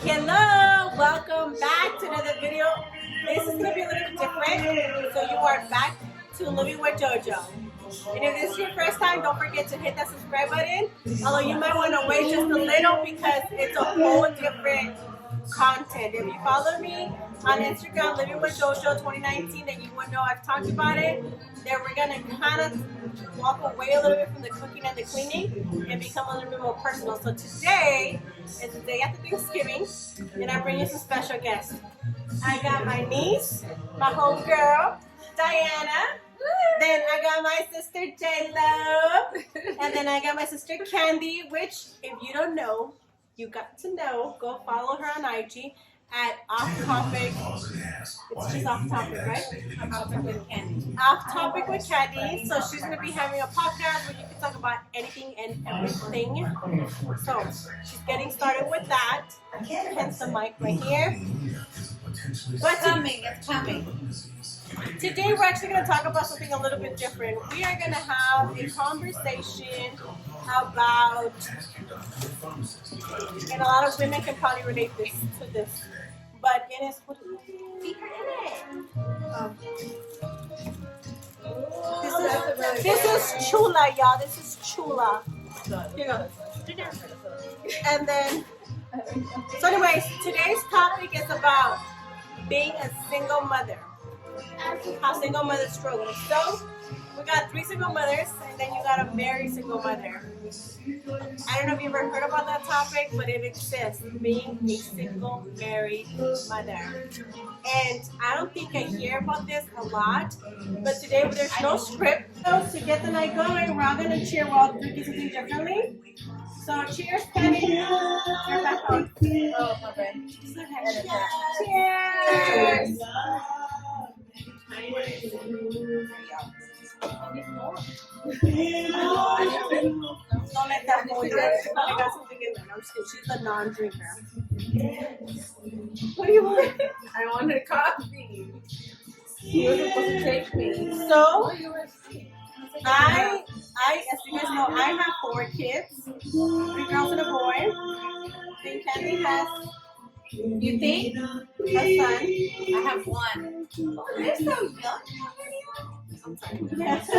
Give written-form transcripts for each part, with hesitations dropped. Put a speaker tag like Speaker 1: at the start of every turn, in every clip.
Speaker 1: Hello, welcome back to another video. This is going to be a little bit different. So you are back to Living with JoJo. And if this is your first time, don't forget to hit that subscribe button. Although you might want to wait just a little because it's a whole different content. If you follow me on Instagram, Living with JoJo 2019, then you would know I've talked about it. Then we're going to kind of walk away a little bit from the cooking and the cleaning and become a little bit more personal. So today is the day after Thanksgiving, and I bring you some special guests. I got my niece, my homegirl, Diana. Then I got my sister J-Lo. And then I got my sister Candy, which if you don't know, you got to know. Go follow her on IG at Off Topic. It's just Off Topic, right? Off Topic with Candy. Off Topic with Candy. So she's going to be having a podcast where you can talk about anything and everything. So she's getting started with that. Hence the mic right here.
Speaker 2: It's coming.
Speaker 1: Today we're actually going to talk about something a little bit different. We are going to have a conversation about, and a lot of women can probably relate to this, but it is, this is chula, y'all. This is chula. Here you go. And then, so anyways, today's topic is about being a single mother. How single mothers struggle. So we got 3 single mothers, and then you got a married single mother. I don't know if you ever heard about that topic, but it exists, being a single married mother. And I don't think I hear about this a lot, but today there's no script. So to get the night going, we're all going to cheer. We're all drinking something differently. So cheers, Penny. You're back on.
Speaker 2: Oh, my bad.
Speaker 1: Cheers. Don't let that go. I got something in there. I'm just kidding. She's a non-drinker. What do you want?
Speaker 2: I wanted coffee. You were supposed to take me.
Speaker 1: So, as you guys know, I have 4 kids, 3 girls and a boy. I think Candy has.
Speaker 2: You think?
Speaker 1: A son.
Speaker 2: I have 1. Oh, they're so young.
Speaker 1: Yes.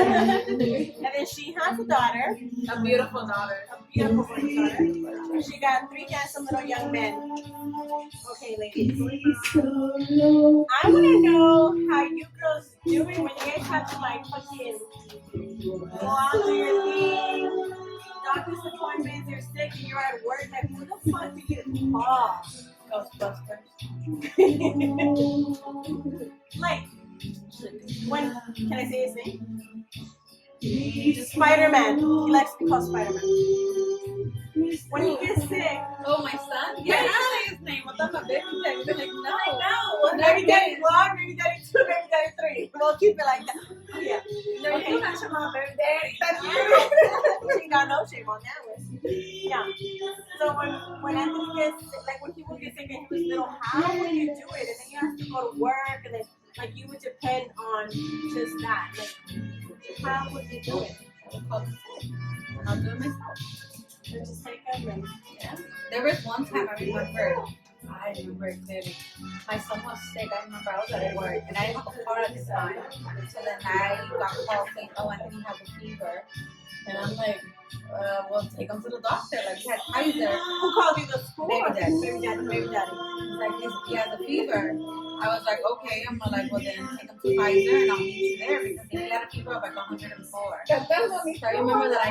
Speaker 1: And then she has a daughter.
Speaker 2: A beautiful daughter.
Speaker 1: A beautiful daughter. She got 3 handsome little young men. Okay, ladies. I want to know how you girls doing when you guys have to like fucking go out to your thing, doctor's appointments, you're sick, and you're at work. Like, who the fuck do you call?
Speaker 2: Ghostbusters.
Speaker 1: Like, when, can I say his name? Spider-Man. He likes to be called Spider-Man. When he gets sick.
Speaker 2: Oh, my son?
Speaker 1: Yeah.
Speaker 2: I his name. I thought my baby tag. You're like, no.
Speaker 1: No. Maybe daddy 1, maybe daddy 2, maybe daddy 3. We'll keep it like that. Yeah.
Speaker 2: No,
Speaker 1: Okay.
Speaker 2: you not your mom, baby daddy.
Speaker 1: That's true. She got no shame on that one. Yeah. So when Anthony gets like when he would get sick and he was little, how would you do it? And then you have to go to work, and then like you would depend on just that. Like, how would you do it?
Speaker 2: And I'll do it myself.
Speaker 1: You just take them and
Speaker 2: Yeah. There was one time I remember it clearly. My son was sick. I remember I was at work and I didn't have a car at the time. So then I got called saying, oh, Anthony has a fever. And I'm like, well, take him to the doctor. Like, he had Kaiser.
Speaker 1: who called you the school?
Speaker 2: Baby daddy.
Speaker 1: Baby daddy.
Speaker 2: He's like, he has a fever. I was like, okay. I'm like, well, then take him to Kaiser and I'll meet you there because he had a fever of like 104. So I remember that I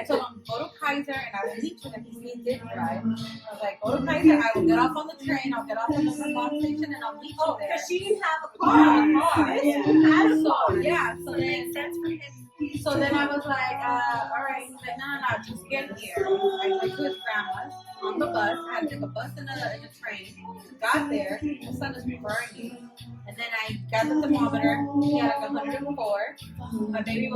Speaker 2: told him, go to Kaiser and I will meet you there because he did drive. I was like, go to Kaiser. I will get off on the train. I'll get off on the bus station and I'll meet you there.
Speaker 1: Because she didn't have a
Speaker 2: Car.
Speaker 1: car.
Speaker 2: Yeah. Had a car. Yeah. So then sense for him. So then I was like, all right. He's like, no, just get here. I went to his grandma's on the bus. I had to take a bus and a train. Got there. The sun was burning. And then I got the thermometer. He had like 104. My baby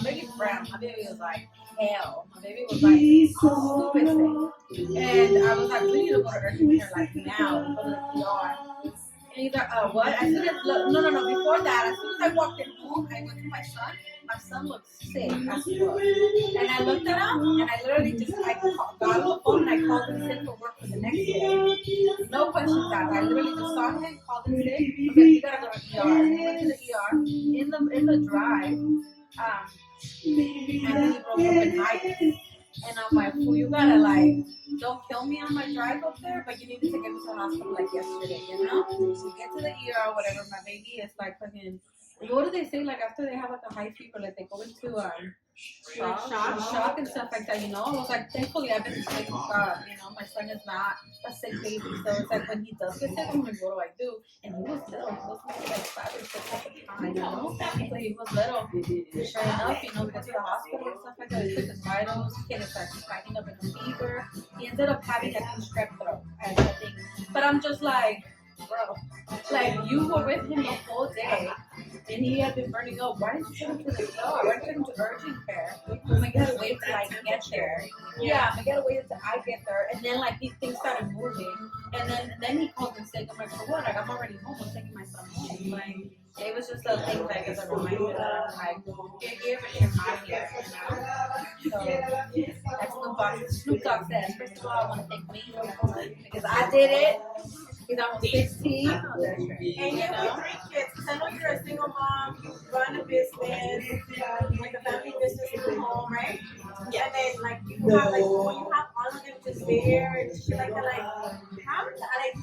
Speaker 2: baby's brown. My baby was like hell. My baby was like stupid sick. And I was like, we need to go to urgent care like now. Go to the ER. And he's like, what? As soon as, no. Before that, as soon as I walked in home, I went to my son. my son looks sick as fuck. And I looked it up, and I literally just got on the phone and I called him sick for work for the next day. No questions asked. I literally just saw him, called him sick. Okay, we gotta go to the ER. And he went to the ER in the drive. And then he broke up in hiding. And I'm like, well, you gotta like, don't kill me on my drive up there, but you need to take me to the hospital like yesterday, you know? So we get to the ER or whatever, my baby is like fucking, what do they say, like after they have like a high fever, like they go into shock and stuff like that, you know? I was like, thankfully I've been sick, God, you know, my son is not a sick baby, so it's like when he does get sick, I'm like, what do I do? And he was little, he was maybe like 5 or 6 at the time, you know? So he was little. Sure enough, you know, we got to the hospital and stuff like that, we took his vitals, he had started spiking up in a fever. He ended up having like a strep throat, I think. But I'm just like, bro, like you were with him the whole day and he had been burning up. Why didn't you take him to the ER? Why didn't you take him to urgent care? I'm like, you gotta wait till I get there. Yeah, I gotta wait until I get there. And then like these things started moving. And then he called and said, I'm like, for what? Like I'm already home. I'm taking my son home. Like it was just a thing like as a reminder that I'm like, you're here but you're not here, you know? So that's Snoop Dogg says, first of all I wanna thank me because I did it. He's almost 16.
Speaker 1: And you with 3 kids, because I know you're a single mom, you run a business, like a family business in the home, right? Yeah. And then like you have like when you have all of them just there and shit like that, like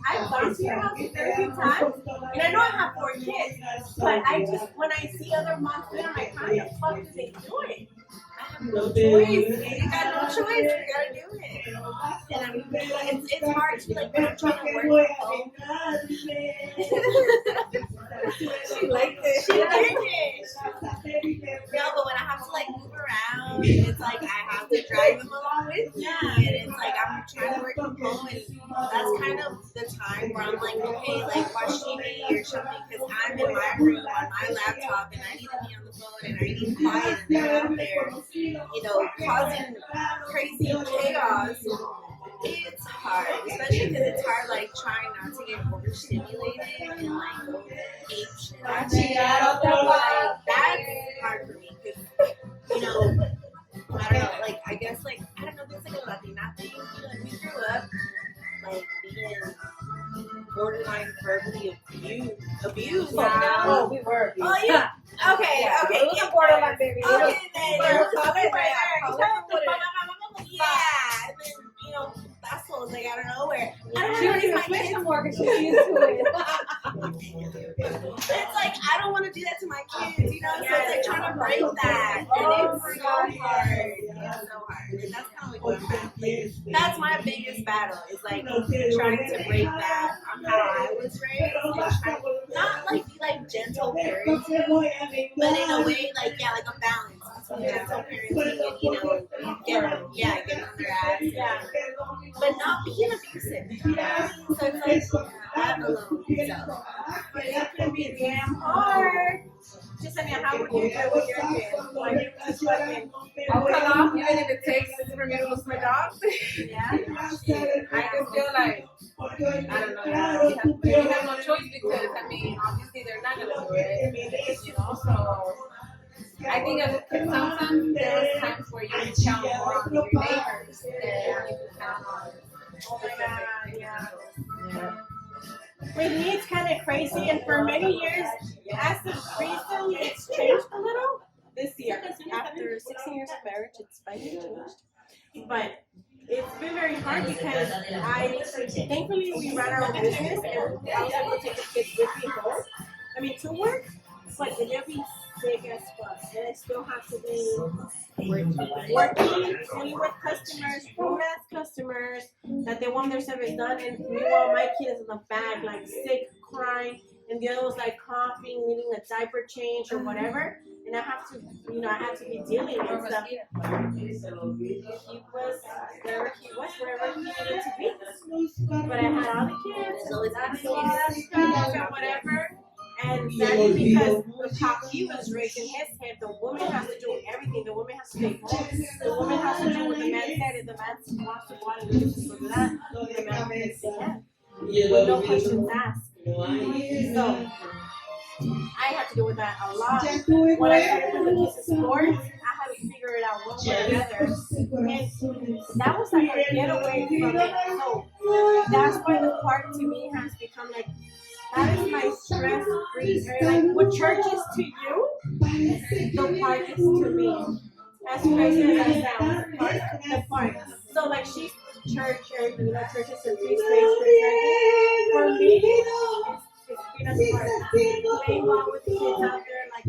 Speaker 1: I've gone to your house a very few times, and I know I have 4 kids, but I just when I see other moms doing it, I'm like, how the fuck do they do it? No choice. You got no choice. You gotta do it. And I mean, it's hard to like when I'm trying to work from home. She liked it. She liked it. No, but when I have to like move around, it's like I have to drive them along with me, and it's like I'm trying to work from home, and that's kind of the time where I'm like, okay, like watch TV or something, because I'm in my room on my laptop, and I need to be on the phone, and I need quiet, and they're out there, you know, causing crazy chaos. It's hard, especially because it's hard, like, trying not to get overstimulated and, like, go ape shit. That's hard for me, because, you know, I don't know, like, I guess, like, I don't know, there's, like, a Latina thing, you know, we grew up, like, being borderline verbally abused.
Speaker 2: Oh, we were abused.
Speaker 1: Oh, yeah. Okay.
Speaker 2: It was a borderline baby.
Speaker 1: Okay, then. Yeah. And then, you know, assholes, like, out of nowhere.
Speaker 2: She don't even switch no more because she's used to it.
Speaker 1: It's like, I don't want to do that to my kids, you know? So it's like trying to break that. And it's so hard. It's so hard. And that's kind of like what I'm at. Like, that's my biggest battle, is like trying to break that on how I was raised. And not like be like gentle parenting, but in a way, like, yeah, like a balance. Gentle parenting and, you know, get on their ass. Yeah. But not being abusive. Yeah. So it's like that alone. So it can be damn hard. Just I mean, how would you do it with your kids? Like you just fucking
Speaker 2: I would allow even if it takes for me to lose my dog.
Speaker 1: yeah.
Speaker 2: I just feel like I don't know. You have no choice because I mean obviously they're not gonna do it. You know, so I think as a kid, sometimes there was times where you can count more on your neighbors than you can count on.
Speaker 1: Oh my God, yeah. With me, it's kind of crazy, and for many years, as of recently, it's changed a little. This year, after 16 years of marriage, it's finally changed. But it's been very hard because thankfully, we run our own business, and I was able to take the kids with me home. I mean, to work, but they'll be big as fuck, and I still have to be working only with customers, rude ass customers that they want their service done, and meanwhile my kid is in the back like sick, crying, and the other was like coughing, needing a diaper change or whatever, and I have to, you know, I have to be dealing with stuff. He was wherever he needed to be, but I had all the kids, so it's and whatever. And sadly, because of how he was raised in his head, the woman has to do everything. The woman has to stay home. The woman has to do what the man said. If the man wants to go out and do this or that, the man has to say yes. With no questions asked. So I had to deal with that a lot. When I started with the kids in sports, I had to figure it out one way or the other. And that was like a getaway from it. So that's why the park to me has become like, that is my stress free area. Like what church is to you, the park is to me. As crazy as that sounds, the park. So like she's church, or you know, church is a free space for me. It's Peanuts Park. Playing ball with the kids out there, like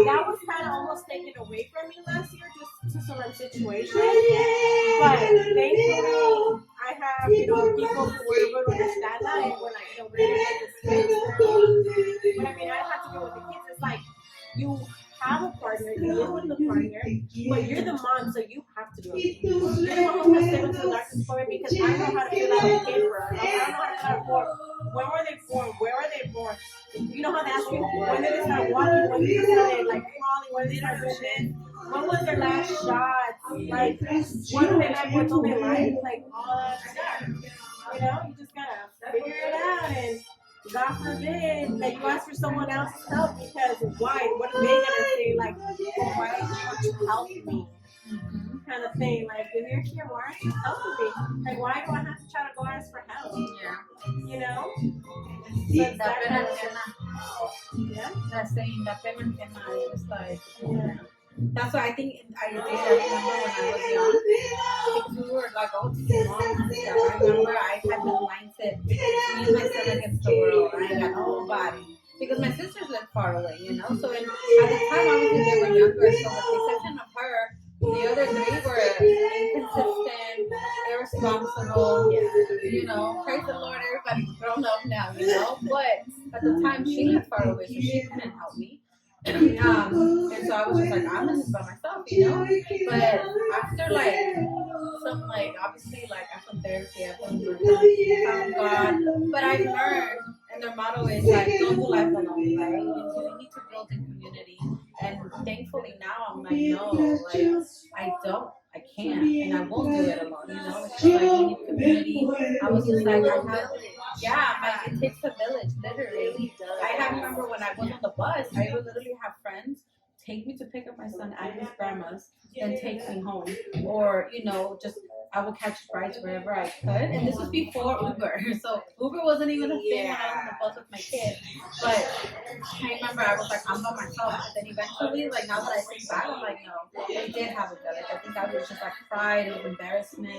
Speaker 1: that was kind of almost taken away from me last year, just to some situations. But thankfully, I have people who were able to understand that, and when I really like the space. But I mean, I have to go with the kids. It's like you have a partner, you live with the partner, but you're the mom, so you have to do it. You're the one who has to stay with the doctor's for me because I know how to fill out a paper. I don't know how to fill out a form. When were they born? Where were they born? You know how they ask you, when did they start walking? When did they start like crawling? When did they start doing? When was their last shot? Like, what do they like? What do they like? Like, all that stuff. You know, you just gotta figure it out, and God forbid that you ask for someone else's help, because why? What are they gonna say? Like, well, why don't you help me? Kind of thing. Like, if you're here, why aren't you helping me? Like, why do I have to try to go ask for help?
Speaker 2: Yeah.
Speaker 1: You know?
Speaker 2: Sí, da
Speaker 1: that
Speaker 2: pena
Speaker 1: kind of-
Speaker 2: ajena.
Speaker 1: Yeah.
Speaker 2: That's saying da pena ajena. It's like,
Speaker 1: Yeah.
Speaker 2: that's why I think I remember when I was young, because we were like all teen moms and stuff. I remember I had this mindset, me and myself against the world. I got nobody. Because my sisters lived far away, you know? So at the time, obviously, they were younger. So with the exception of her, the other three were inconsistent, irresponsible, you know? Praise the Lord, everybody's grown up now, you know? But at the time, she lived far away, so she couldn't help me. And so I was just like, I'm in this by myself, you know? But after like some obviously I've done therapy, I've found God, but I've learned, and their motto is like, don't do life alone, right? You need to build in community. And thankfully now I'm like, no, I can't, and I won't do it alone, you know? It's just like, you need community. I was just like, it takes a village, literally. I remember when I was on the bus, I would literally have friends take me to pick up my son at his grandma's, then take me home. Or, you know, just I would catch rides wherever I could. And this was before Uber. So Uber wasn't even a thing when I was on the bus with my kid. But I remember I was like, I'm by myself. But then eventually, like now that I think back, I'm like, no, they did have a village. I think I was just like pride, it was embarrassment.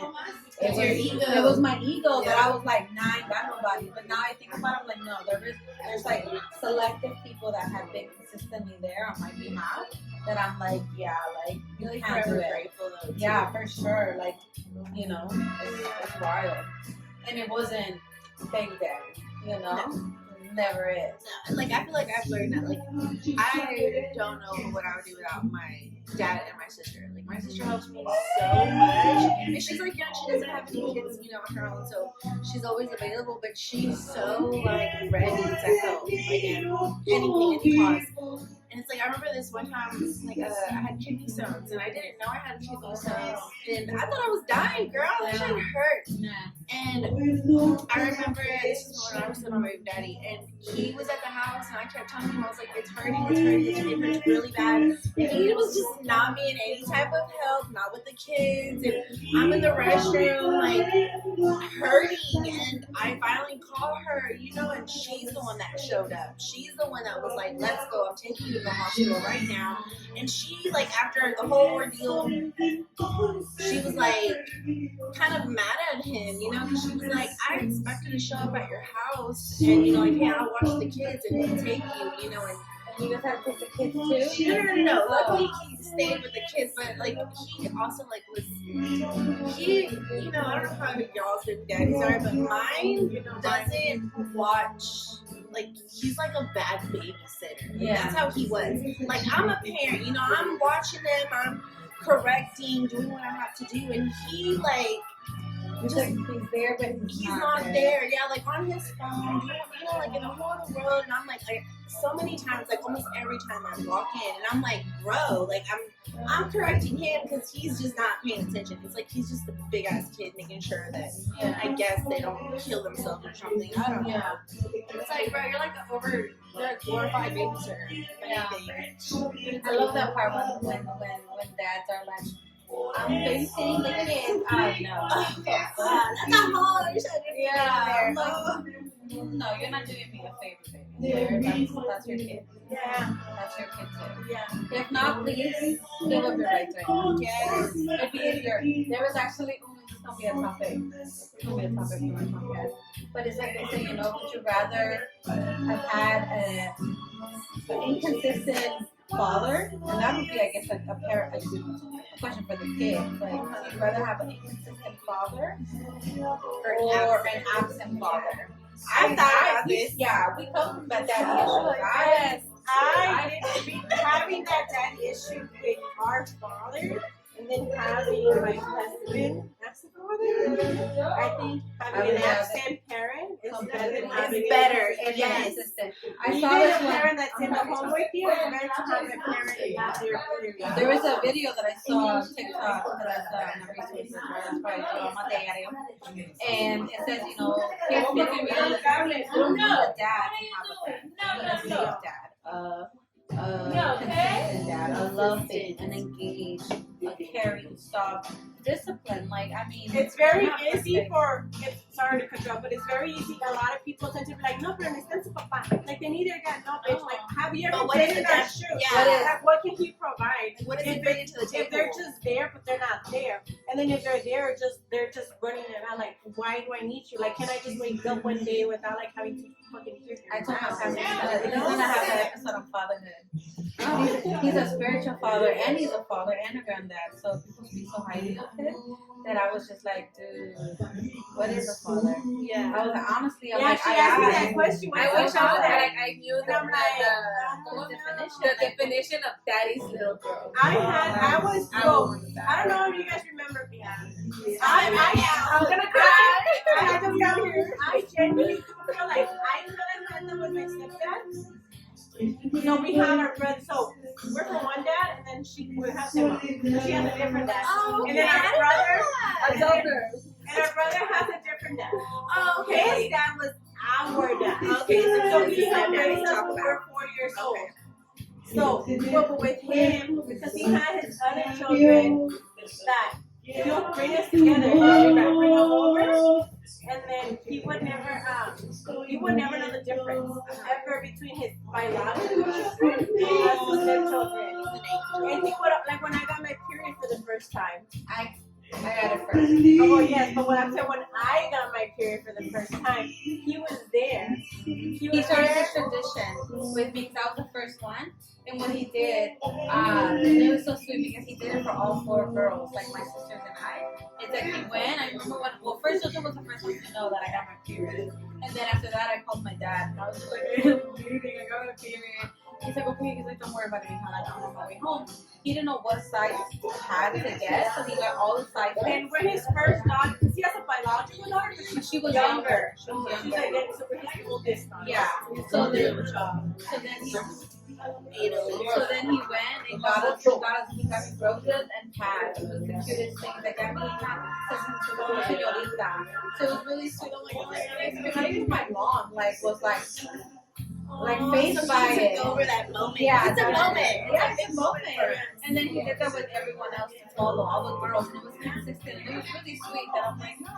Speaker 2: It was your ego. It was my ego that I was like, nah, I ain't got nobody. But now I think about it, I'm like, no, there's like selective people that have been consistently there on my behalf. That I'm like, yeah, like you really can't do it. Grateful though, yeah, for sure. Like, you know, it's wild, and it wasn't Big Daddy, you know. No. Never is.
Speaker 3: No, like I feel like I've learned that. Like I don't know what I would do without my dad and my sister. Like my sister helps me so much, and she's like young. She doesn't have any kids, you know, of her own, so she's always available. But she's so like ready to help, like in anything, any cause. And it's like I remember this one time, like I had kidney stones, and I didn't know I had kidney stones, and I thought I was dying, girl. That shit hurt. And I remember this is when I was with my baby daddy, and he was at the house, and I kept telling him, I was like, it's hurting, it hurts really bad. And he was just not being any type of help, not with the kids, and I'm in the restroom, like hurting, and I finally call her, you know, and she's the one that showed up. She's the one that was like, let's go, I'm taking you to the hospital right now. And she, like, after the whole ordeal, she was like kind of mad at him, you know, because she was like, I expected to show up at your house and, you know, like, hey, I'll watch the kids and take you, you know, and
Speaker 2: you guys have to take the kids too?
Speaker 3: No. Luckily, he stayed with the kids, but like he also like was he. You know, I don't know how y'all's baby daddies are, but mine doesn't watch. Like he's like a bad babysitter. Like, that's how he was. Like I'm a parent, you know. I'm watching them. I'm correcting, doing what I have to do, and he like.
Speaker 2: Just, he's there, but
Speaker 3: he's not there. Yeah, like on his phone, you know, like in a whole other world. And I'm like, so many times, like almost every time I walk in, and I'm like, bro, like I'm correcting him because he's just not paying attention. It's like he's just a big ass kid making sure that I guess they don't kill themselves or something. I don't know. It's like, bro, you're like you're a glorified babysitter.
Speaker 2: Yeah. I love that part when dads are like, I'm babysitting the kids. I know.
Speaker 3: That's not hard.
Speaker 2: Yeah. I'm like, no, you're not doing me a favor, baby. That's your kid.
Speaker 3: Yeah.
Speaker 2: That's your kid too.
Speaker 3: Yeah.
Speaker 2: If not, please give up your rights right now. Yes. If he is there was actually, this is going to be a topic. It's going to be a topic for my podcast. But it's like they say, you know, would you rather have had an inconsistent father? And that would be, I guess, a question for the kids. Like, would you rather have an inconsistent father or an absent father?
Speaker 3: I thought about this.
Speaker 2: Yeah, we talked about that issue.
Speaker 1: I did having that daddy issue with our father, and then having my husband as a father. I think having an absent parent is better than having
Speaker 3: better.
Speaker 2: Yes. I
Speaker 1: Even
Speaker 2: saw this
Speaker 1: a
Speaker 2: one.
Speaker 1: parent that's in the home with you is better to have a parent and not their parent.
Speaker 2: There was a video that I saw on TikTok that I saw in the resources where it's probably Roma Diario. And it says, you know, kids can be really, you don't need a dad to have a thing. You need a safe dad. Consistent dad, a loving, an engaged, a caring, soft, disciplined. Like, I mean,
Speaker 1: It's very easy sorry to cut you off, but it's very easy. A lot of people tend to be like, no, pero necesitan su papá. Like, they need their dad. No, bitch. Like, have you ever been in our shoes?
Speaker 3: Yeah.
Speaker 1: Like, what can he provide?
Speaker 3: What does he bring into the table?
Speaker 1: If they're just there, but they're not there. And then if they're there, they're just running around like, why do I need you? Like, can I just wake up one day without like having to fucking hear you?
Speaker 2: I told my pastor that he's gonna have an episode on fatherhood. He's a spiritual father and he's a father and a granddad. So people speak so highly of him that I was just like, dude, what is a father?
Speaker 3: Yeah.
Speaker 2: I was like, honestly, I'm
Speaker 1: Yeah,
Speaker 2: like,
Speaker 1: she asked me that question. When
Speaker 3: I
Speaker 1: I
Speaker 3: wish
Speaker 1: saw
Speaker 3: I was
Speaker 1: that.
Speaker 3: like I knew
Speaker 1: And I'm like,
Speaker 3: the definition of daddy's little girl.
Speaker 1: I don't know if you guys remember me. I'm gonna cry. I just got here. I genuinely feel like I met them with my stepdad. You know, we have our brother, so we're from one dad, and then we have them. She has a different dad.
Speaker 3: Oh,
Speaker 1: And then our brother, and our brother has a different dad.
Speaker 3: Oh,
Speaker 1: His dad was our dad.
Speaker 3: Okay,
Speaker 1: So
Speaker 3: this
Speaker 1: he
Speaker 3: is
Speaker 1: had
Speaker 3: what
Speaker 1: raised
Speaker 3: we
Speaker 1: us
Speaker 3: talk
Speaker 1: when we
Speaker 3: about.
Speaker 1: were 4 years old. So, but with him, because he had his other children that he'll bring us together, and bring us over, and then he would never know the difference ever between his biological children and us with their children. And he would, like when I got my period for the first time,
Speaker 2: I got it first.
Speaker 1: oh yes, but when I'm saying when I got my period for the first time, he was there. He was
Speaker 2: He started
Speaker 1: there.
Speaker 2: this tradition with me because I was the first one. And what he did, it was so sweet because he did it for all 4 girls, like my sisters and I. It's like he went, I remember when, first Jojo was the first one to know that I got my period. And then after that, I called my dad. And I was just like, I got my period. He's like, okay, he's like, don't worry about it, like, I'm on my way home. He didn't know what size pad to get, so he got all the sizes.
Speaker 1: And we're his first daughter, because he has a biological daughter, but
Speaker 2: She was younger.
Speaker 1: She's like, so we're his oldest daughter.
Speaker 2: Yeah. So then he went and he got me roses and pads. It was the cutest thing. Like, I mean, señorita. So it was really sweet. I'm like, oh my God. Not even my mom, was faced by it.
Speaker 3: Over that moment.
Speaker 2: Yeah,
Speaker 3: It's a moment.
Speaker 2: Yeah, it's a moment. And then he did that with everyone else to follow, all the girls, and it was consistent. And it was really sweet that I'm like, no,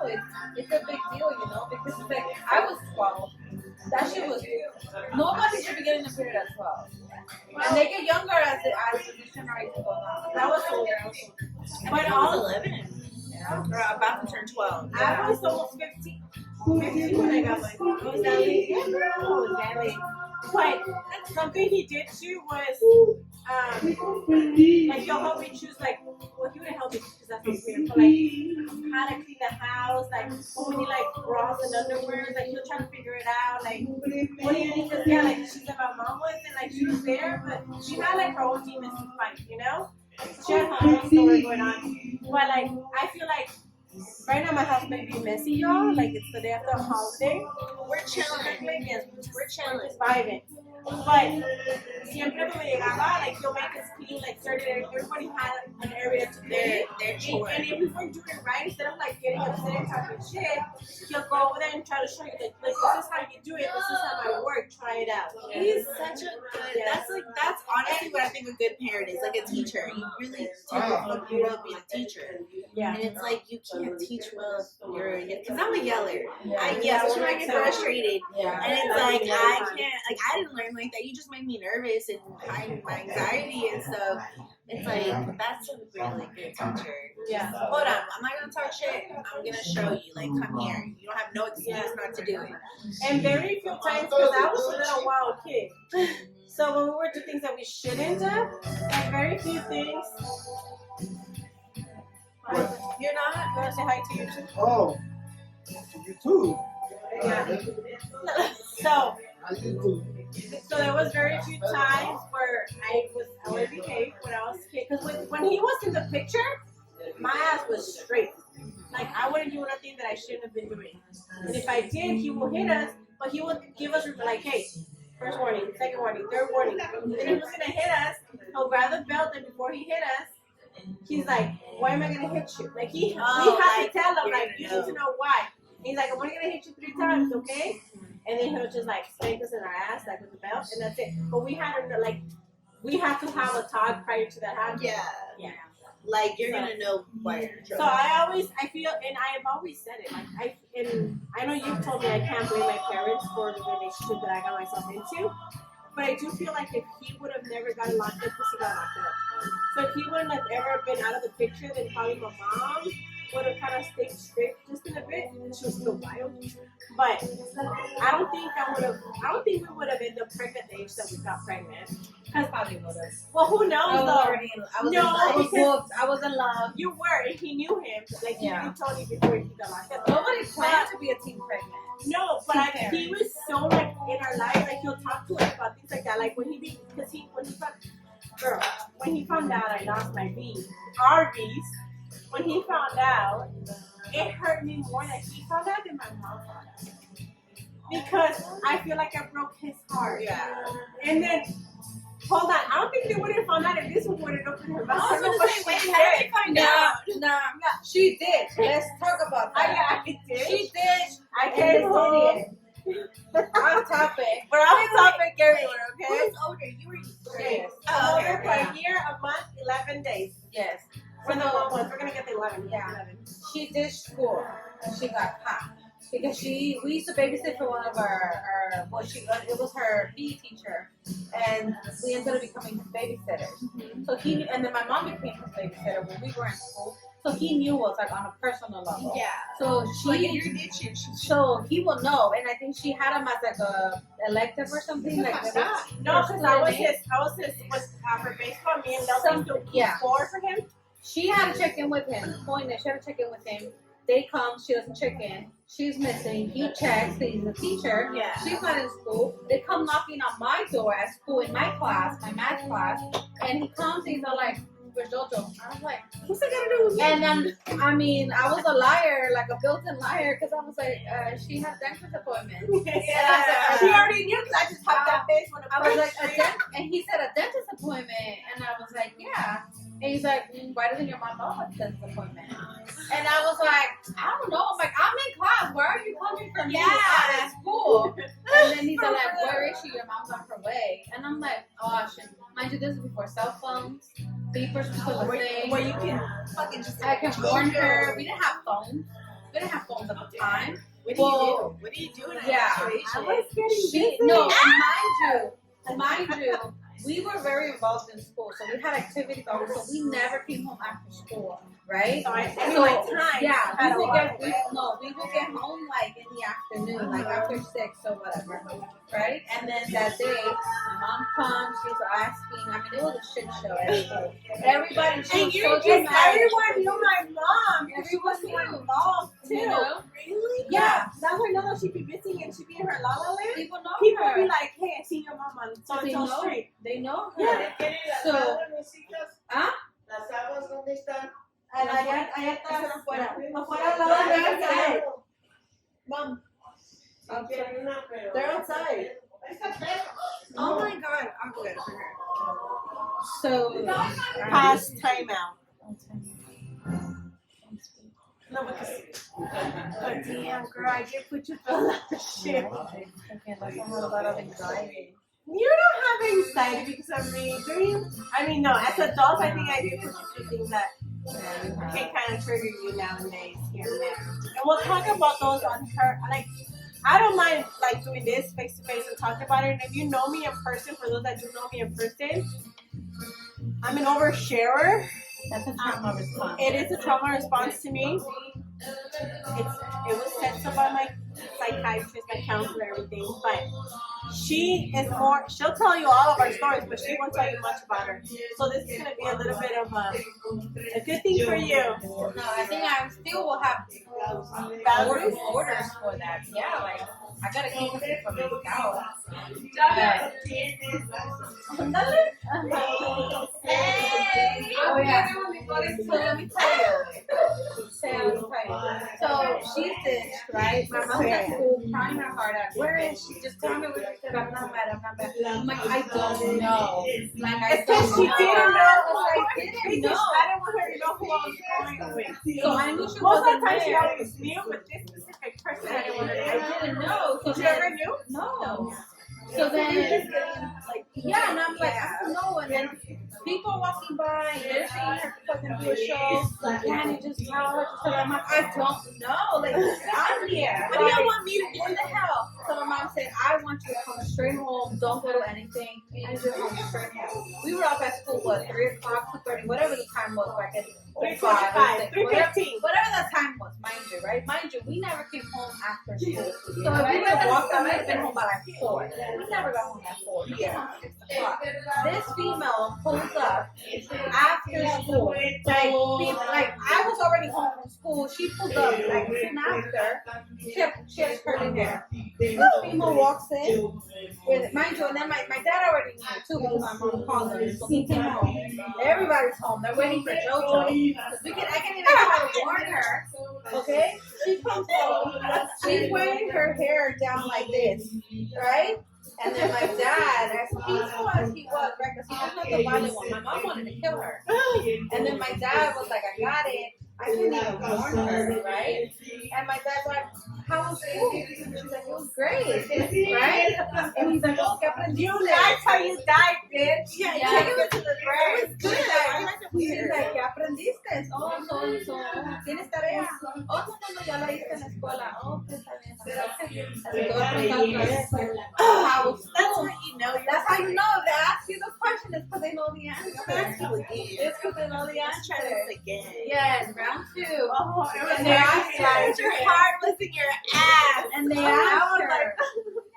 Speaker 2: it's a big deal, you know, because it's like, I was 12. That shit was, nobody should be getting a period at 12. And they get younger as the generation goes on.
Speaker 1: That was older. But all
Speaker 3: 11. Or about to turn 12.
Speaker 1: I was almost 15 when I got mine. Was that late? Yeah, girl, I was that late. But something he did too was, like he'll help me choose, like, well, he wouldn't help me because that's so weird, but like how to clean the house, like how many like bras and underwear, like he'll try to figure it out, like what do you need? Because yeah, like she's like my mom was, and like she was there, but she had like her own demons to fight, you know? She had her own story going on, but like I feel like Right now my house may be messy, y'all. Like it's the day after a holiday.
Speaker 3: We're chilling.
Speaker 1: Yes,
Speaker 3: We're chilling.
Speaker 1: just vibing. But siempre cuando llegaba, like he'll make us clean like certain areas. Everybody had an area to
Speaker 3: Their chore.
Speaker 1: and if we weren't doing it right, instead of like getting upset and talking shit, he'll go over there and try to show you like this is how you do it, this is how I work, try it out.
Speaker 3: He's such a good. That's honestly what I think a good parent is, like a teacher. You really take the fucking role of being a teacher.
Speaker 1: Yeah.
Speaker 3: And it's like you can't teach well if you're because I'm a yeller.
Speaker 1: Yeah.
Speaker 3: I yell when I get frustrated.
Speaker 2: Yeah.
Speaker 3: And it's like I can't like I didn't learn like that. You just made me nervous and hide my anxiety and stuff. It's like that's a really good teacher.
Speaker 1: Yeah.
Speaker 3: Hold on, I'm not gonna talk shit. I'm gonna show you. Like, come here. You don't have no excuse not to do it.
Speaker 1: And very few times, because I was a little wild kid. So when we were doing things that we shouldn't have, and very few things. You're not? You want to say hi to you too?
Speaker 4: Oh, you too.
Speaker 1: Yeah. So there was very few times where I would behave when I was a kid. Because when he was in the picture, my ass was straight. Like I wouldn't do nothing that I shouldn't have been doing. And if I did, he would hit us, but he would give us like, hey, first warning, second warning, third warning. And if he was gonna hit us, he'll grab the belt, and before he hit us, he's like, why am I gonna hit you? Like we have to tell him, like, you need to know why. And he's like, I'm only gonna hit you 3 times, okay? And then he'll just like spank us in our ass, like with the belt, and that's it. But we had to have a talk prior to that happening.
Speaker 3: Yeah. Like you're gonna know why you're in
Speaker 1: So
Speaker 3: trouble.
Speaker 1: I feel, and I have always said it, like I know you've told me I can't blame my parents for the relationship that I got myself into, but I do feel like if he would have never gotten locked up, because he got locked up. So if he wouldn't have ever been out of the picture, then probably my mom would have kind of stayed straight just in a bit. She was still wild, but I don't think we would have ended up pregnant at the age that we got pregnant.
Speaker 2: I probably would have.
Speaker 1: Well, who knows
Speaker 2: I was
Speaker 1: though?
Speaker 2: already in love. I was
Speaker 1: No,
Speaker 2: in love. I was
Speaker 1: because-
Speaker 2: booked. I was in love.
Speaker 1: You were, and he knew him. Like he
Speaker 2: Yeah.
Speaker 1: told you before he got locked up.
Speaker 2: Nobody planned to be a teen pregnant.
Speaker 1: No, but he was so like in our life, like he'll talk to us about things like that. Like when he found out I lost my V, our V's, when he found out, it hurt me more that he found out than my mom found out. Because I feel like I broke his heart.
Speaker 3: Yeah.
Speaker 1: And then, hold on, I don't think they would have found out if this one would have opened her mouth.
Speaker 3: I was gonna say, wait, how did you find
Speaker 2: No,
Speaker 3: out?
Speaker 2: no, she did. Let's talk about that.
Speaker 1: I did.
Speaker 2: She did.
Speaker 1: I
Speaker 2: And
Speaker 1: came
Speaker 2: this
Speaker 1: home.
Speaker 2: idiot. Off topic.
Speaker 1: We're off topic everywhere, okay?
Speaker 3: Who's older? You were
Speaker 2: Yes.
Speaker 1: I'm
Speaker 3: okay.
Speaker 1: over for a year, a month, 11 days.
Speaker 2: Yes.
Speaker 1: For the long ones, we're gonna get the 11.
Speaker 2: Yeah.
Speaker 1: 11.
Speaker 2: She did school. She got caught because we used to babysit for one of our it was her PE teacher, and we ended up becoming his babysitters. So and then my mom became his babysitter when we were in school. So he knew us like on a personal level.
Speaker 3: Yeah.
Speaker 2: So
Speaker 3: Like
Speaker 2: she,
Speaker 3: if you're ditching,
Speaker 2: so he will know, and I think she had him as like a elective or something like that.
Speaker 1: No, because I was for baseball, me and Nelson
Speaker 2: Some-
Speaker 1: still
Speaker 2: yeah.
Speaker 1: score for him.
Speaker 2: She had to check in with him. Point that she had to check in with him. They come, she doesn't check in. She's missing. He checks. He's a teacher.
Speaker 3: Yeah.
Speaker 2: She's not in school. They come knocking on my door at school in my class, my math class, and he comes. And he's all like, "Where's Jojo?" I was like,
Speaker 1: What's that got to do with me?
Speaker 2: and then I mean, I was a liar, like a built-in liar, because I was like, she had dentist appointment.
Speaker 1: Yeah. She already knew because I just popped that face when
Speaker 2: I was like, and he said a dentist appointment, and I was like, yeah. And he's like, why doesn't your mom know a dentist appointment? And I was like, I don't know. I'm like, I'm in class. Where are you coming from?
Speaker 3: Yeah.
Speaker 2: I'm at school. And then he's like, where is she? Your mom's on her way. And I'm like, oh shit. Mind you, this is before cell phones. Beepers were still a thing.
Speaker 3: where you can fucking just.
Speaker 2: I can warn her. We didn't have phones. We didn't have phones at the time.
Speaker 3: What do you
Speaker 2: Well,
Speaker 3: do? What do you do in that
Speaker 2: yeah.
Speaker 3: situation?
Speaker 1: I was getting
Speaker 2: She,
Speaker 1: busy.
Speaker 2: no, and mind you, we were very involved in school, so we had activities all so we never came home after school, right?
Speaker 1: So I spent my time.
Speaker 2: Yeah,
Speaker 1: I don't
Speaker 2: we would get home like in the afternoon, like after 6 or whatever, right? And then that day, my mom comes, she's asking. I mean, it was a shit show. Everybody, she
Speaker 1: And
Speaker 2: was
Speaker 1: you
Speaker 2: so
Speaker 1: just,
Speaker 2: dramatic.
Speaker 1: everyone knew my mom. And she was
Speaker 2: Everyone knew.
Speaker 1: involved too.
Speaker 2: You know?
Speaker 1: Really?
Speaker 2: Yeah.
Speaker 1: That's why now that she'd be busy and she'd be in her la la land.
Speaker 2: People know
Speaker 1: People
Speaker 2: her.
Speaker 1: be like, hey, I see your mom on so and
Speaker 2: They
Speaker 1: so
Speaker 2: know.
Speaker 1: street.
Speaker 2: They know her.
Speaker 1: Yeah.
Speaker 2: So, ¿ah?
Speaker 4: ¿Las aguas dónde están?
Speaker 2: allá atrás, afuera. Afuera al lado
Speaker 1: No,
Speaker 2: de
Speaker 1: they're
Speaker 2: la
Speaker 1: outside.
Speaker 2: casa.
Speaker 1: Mom. They're outside.
Speaker 3: Oh my god, I'm good for her.
Speaker 2: So,
Speaker 1: Past timeout. No, because. But damn, girl, I did put you through a lot of shit. You don't have anxiety because of me, do you? I mean, no. As adults, I think I do put you through things that can kind of trigger you nowadays here and there. And we'll talk about those on her. Like, I don't mind like doing this face to face and talking about it. And if you know me in person, for those that do know me in person, I'm an oversharer.
Speaker 2: that's a trauma response.
Speaker 1: It is a trauma response to me. It was said so by my psychiatrist, my counselor, everything. But she is more. She'll tell you all of our stories, but she won't tell you much about her. So this is gonna be a little bit of a good thing for you.
Speaker 2: No, I think I still will have
Speaker 1: Boundaries?
Speaker 2: orders for that. Yeah, like I gotta keep it from the couch. Oh yeah. So let me tell you. So she's this, right? My mom's at school crying her heart out. Where is she? Just tell me where she said, I'm not mad, I'm not mad. I'm like, I don't know. Like I
Speaker 1: It's because
Speaker 2: don't
Speaker 1: she
Speaker 2: know.
Speaker 1: didn't know.
Speaker 2: I didn't know.
Speaker 1: I didn't want her to know who I was going with.
Speaker 2: So I knew she
Speaker 1: Most of
Speaker 2: wasn't
Speaker 1: the time she
Speaker 2: there.
Speaker 1: always knew, but this specific person I didn't want her to know.
Speaker 2: I didn't know. So
Speaker 1: You
Speaker 2: then,
Speaker 1: ever knew?
Speaker 2: no. So then, yeah, and I'm like, I don't know. And then people are walking by, they're seeing her fucking do a show. Like, can you just tell her? Just tell her? I'm like, I don't know. Like, I'm here.
Speaker 1: What do you want me to do?
Speaker 2: What the hell? So my mom said, I want you to come straight home. Don't go to anything. And you're home straight home. We were off at school, what, 3 o'clock, 2:30, whatever the time was back in
Speaker 1: 3:25, 3:15.
Speaker 2: whatever that time was, mind you, right? Mind you, we never came home after school. So if we would have walked out, I'd have been home by like 4. We never got home at 4. We came home at 6 o'clock. This female pulls up after school. Like I was already home from school. She pulled up like soon after. She has curly hair. This female walks in with, mind you, and then my dad already knew too because my mom called him. So he came home. Everybody's home. They're waiting for JoJo. I can even try to warn her. Okay? She comes home. She's wearing her hair down like this. Right? And then my dad, as peaceful as he was, right? Because he was not the violent one. My mom wanted to kill her. And then my dad was like, I got it. I couldn't even warn her, right? And my dad's like, how was school? She's like, it was great, right? And he's like, oh, ¿qué aprendiste?
Speaker 1: That's how you died, bitch.
Speaker 2: Yeah,
Speaker 1: Take it to the grave.
Speaker 2: She's like, ¿qué aprendiste? Oh, so, ¿tienes tarea? Oh, no, ya la hice en la escuela. Oh, pues está bien. How was
Speaker 1: That's
Speaker 2: school?
Speaker 1: what you know.
Speaker 2: That's how you know. They ask you the question. It's because they know the answer. It's because they know the answer.
Speaker 1: again.
Speaker 2: Yes, round 2.
Speaker 1: Oh, it was
Speaker 2: And they asked her,
Speaker 1: your heart was in your ass.
Speaker 2: and they
Speaker 1: I
Speaker 2: asked
Speaker 1: was
Speaker 2: her,
Speaker 1: like,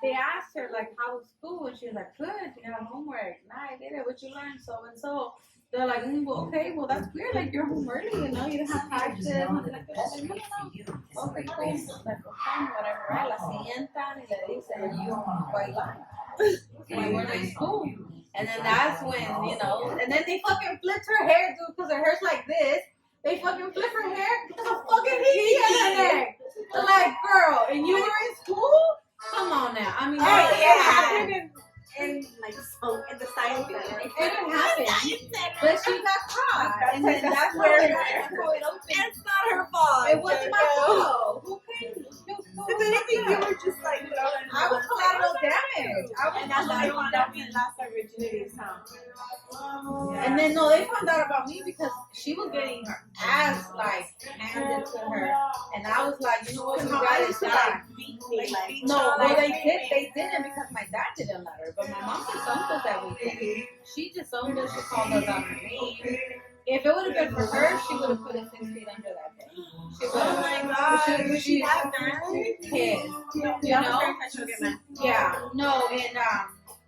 Speaker 2: they asked her like, how was school? And she was like, good. You got homework. Nah, I did it. What you learned? So and so. They're like, well, okay, well, that's weird. Like, you're home early, you know, you didn't have practice. And like, okay, cool. Like, fine, whatever. Right? La sientan y le dicen, you bailan. We were in school. And then that's when, you know, and then they fucking flipped her hair, dude, because her hair's like this. They fucking flip her hair. There's a fucking hickey on her neck. They're like, girl, and you were in school? Come on now. I mean,
Speaker 1: hey,
Speaker 2: like,
Speaker 1: it happened in like so in the science center.
Speaker 2: it couldn't happen. But she got caught. And then that's where it opened.
Speaker 1: It's not her fault.
Speaker 2: It wasn't my fault. Who paid?
Speaker 1: If anything, you were just like,
Speaker 2: I was collateral damage.
Speaker 1: and that's how you found out we lost our virginities, huh?
Speaker 2: And then no, they found out about me because she was getting her ass like handed to her, and I was like, you know what, you gotta stop. No, well they didn't because my dad didn't let her, but my mom disowned us that weekend. She disowned us. She called us out her name. If it would have been for her, she would have put us 6 feet under that day. She would have.
Speaker 1: Oh my God, was she that
Speaker 2: pissed, you know? Yeah, no, and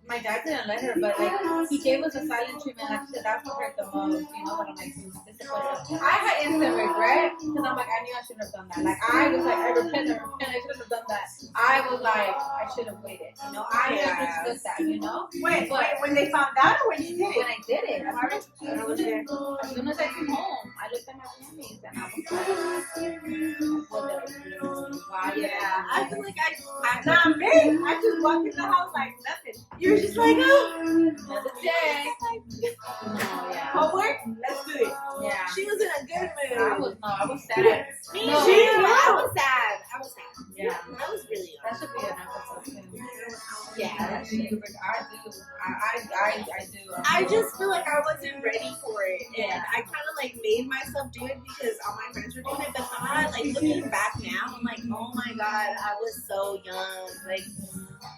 Speaker 2: my dad didn't let her, but like he gave us a silent treatment. Like he said, that's what hurt the most. You know what I'm like? I had instant regret because I'm like, I knew I shouldn't have done that. Like I was like, I repent, I shouldn't have done that. I I was like, I should have waited. You know, I understood that. You know,
Speaker 1: Wait, when they found out or when you did
Speaker 2: when
Speaker 1: it?
Speaker 2: I did it, I was there.
Speaker 1: there.
Speaker 2: As soon as I came home, I looked at my roommates and I was like, what did I do? Why did
Speaker 1: Yeah,
Speaker 2: I
Speaker 1: I
Speaker 2: do
Speaker 1: feel
Speaker 2: this?
Speaker 1: like not me. I just walked in the house like nothing. You were just like, oh,
Speaker 2: Another day. No, yeah.
Speaker 1: homework, let's do it.
Speaker 2: Yeah.
Speaker 3: She was in a good
Speaker 2: I
Speaker 3: mood.
Speaker 2: was sad.
Speaker 3: Me
Speaker 2: No,
Speaker 3: too.
Speaker 1: yeah.
Speaker 3: I was sad.
Speaker 2: Yeah.
Speaker 3: I was really
Speaker 2: That should be an episode too.
Speaker 3: Yeah.
Speaker 2: That should be, I do.
Speaker 3: I just feel like I wasn't ready for it, and
Speaker 2: Yeah.
Speaker 3: I kind of like made myself do it because all my friends were doing it. But like looking back now, I'm like, oh my god, I was so young. Like,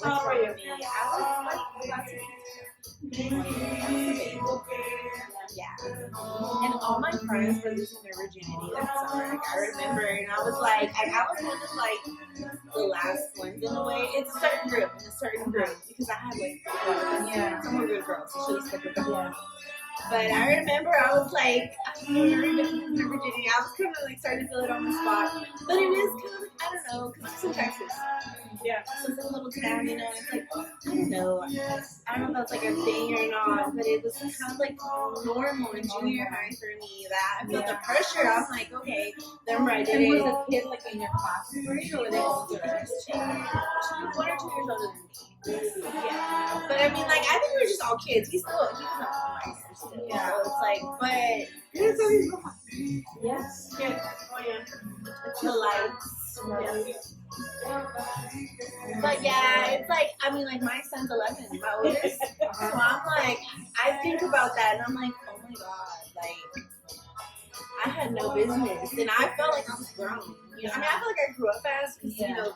Speaker 3: what's wrong with me? I was like, about to yeah. And all my friends were losing their virginity that summer. Like, I remember, and I was like, I was one of like the last ones in a way. It's a certain group, because I had like some were good girls. So she was stuck with them. But I remember I was like, I've never been losing my virginity. I was kind of like starting to feel it on the spot. But it is kind of like, I don't know, because it's in Texas.
Speaker 1: Yeah.
Speaker 3: So it's a little town, you know, and it's like, I don't know. I don't know if that's like a thing or not, but it was kind of like normal in junior high for me that I felt the pressure. I was like, okay, then I did
Speaker 2: And was
Speaker 3: it.
Speaker 2: a kid like in your class grade or were they older?
Speaker 3: She was 1 or 2 years older than me. Yeah. But I mean, like, I think we were just all kids. He was a minor still.
Speaker 2: Yeah.
Speaker 3: So it's like, but
Speaker 2: Yes.
Speaker 1: Yeah. Oh yeah.
Speaker 3: the lights.
Speaker 1: Yeah.
Speaker 3: But yeah, it's like, I mean, like, my son's 11, my oldest. So I'm like, I think about that and I'm like, oh my god, like, I had no business. And I felt like I was grown. You know, I mean, I feel like I grew up fast because, you know,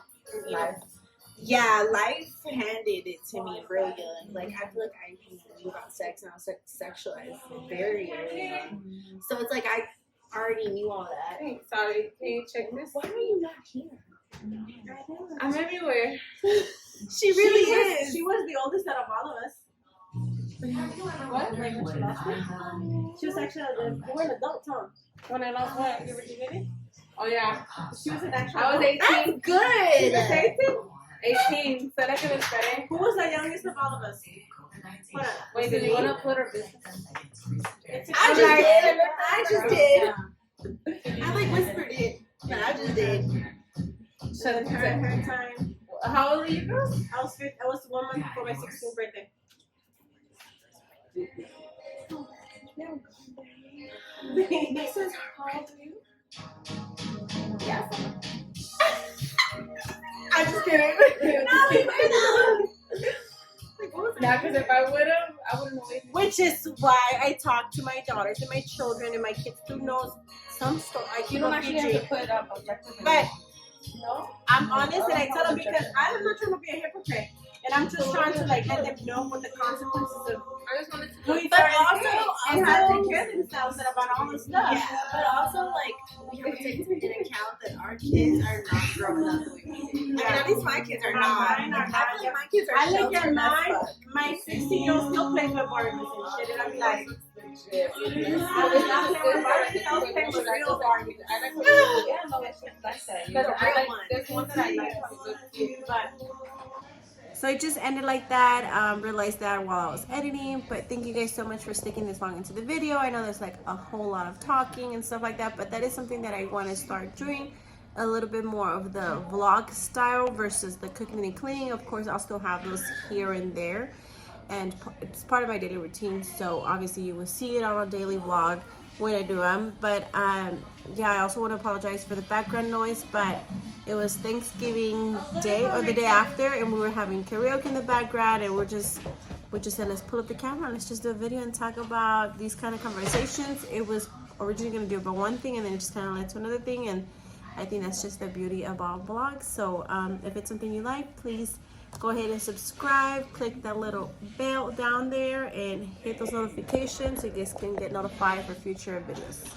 Speaker 3: life handed it to me real young. Like, I feel like I knew about sex and I was sexualized very early on. So it's like I already knew all that.
Speaker 2: Hey, sorry, can you check this?
Speaker 3: Why are you not here?
Speaker 2: I'm everywhere.
Speaker 3: She really is.
Speaker 1: She was the oldest out of all of us.
Speaker 2: What?
Speaker 1: Like when she lost it. She was actually you were an adult, huh?
Speaker 2: When I lost what?
Speaker 1: Your virginity?
Speaker 2: Oh yeah.
Speaker 1: She was an actual.
Speaker 2: I was
Speaker 1: adult.
Speaker 2: 18.
Speaker 3: That's good.
Speaker 1: She was 18?
Speaker 2: 18. ¿Será que me esperé?
Speaker 1: Who was the youngest of all of us? Hold on.
Speaker 2: Wait, did you want to put her business?
Speaker 3: I just did. I like whispered it, but I just did.
Speaker 2: Shut up.
Speaker 1: Her time.
Speaker 2: How old are you girls?
Speaker 1: I was 1 month before my 16th birthday.
Speaker 3: This is how old are you? Yes. I just kidding.
Speaker 2: Yeah, because if I would have, I wouldn't have waited.
Speaker 1: Which is why I talk to my daughters and my children and my kids to know some story. I
Speaker 2: You
Speaker 1: keep
Speaker 2: don't
Speaker 1: a
Speaker 2: actually have
Speaker 1: PG.
Speaker 2: to put up objective.
Speaker 1: But
Speaker 2: No?
Speaker 1: I'm honest and I tell them because I'm not trying to be a hypocrite. And I'm just trying to like let them know what the consequences of
Speaker 2: I just wanted to
Speaker 1: who
Speaker 2: do
Speaker 1: you
Speaker 3: But
Speaker 1: are
Speaker 3: also-
Speaker 1: and how to take care of themselves and about all this stuff.
Speaker 3: Yeah, but also like we have to take into account that our kids are not growing up the way we did. I mean, at least my kids are not.
Speaker 1: Mine are
Speaker 3: I feel like my kids are
Speaker 1: I look at
Speaker 3: sheltered
Speaker 1: mine,
Speaker 3: as fuck.
Speaker 1: my 16-year-old still plays with Barbies and shit, and I'm like,
Speaker 2: Yeah, no, it's just like that.
Speaker 3: The
Speaker 2: I
Speaker 3: real
Speaker 2: like,
Speaker 3: one.
Speaker 2: there's one that I like from good too.
Speaker 5: So it just ended like that. Realized that while I was editing, but thank you guys so much for sticking this long into the video. I know there's like a whole lot of talking and stuff like that, but that is something that I want to start doing a little bit more of the vlog style versus the cooking and cleaning. Of course, I'll still have those here and there, and it's part of my daily routine, so obviously you will see it on a daily vlog when I do them. But yeah, I also want to apologize for the background noise, but it was Thanksgiving Day or the day after, and we were having karaoke in the background, and we just said, let's pull up the camera and let's just do a video and talk about these kind of conversations. It was originally going to do about one thing, and then it just kind of led to another thing, and I think that's just the beauty of all vlogs. So if it's something you like, please go ahead and subscribe, click that little bell down there, and hit those notifications so you guys can get notified for future videos.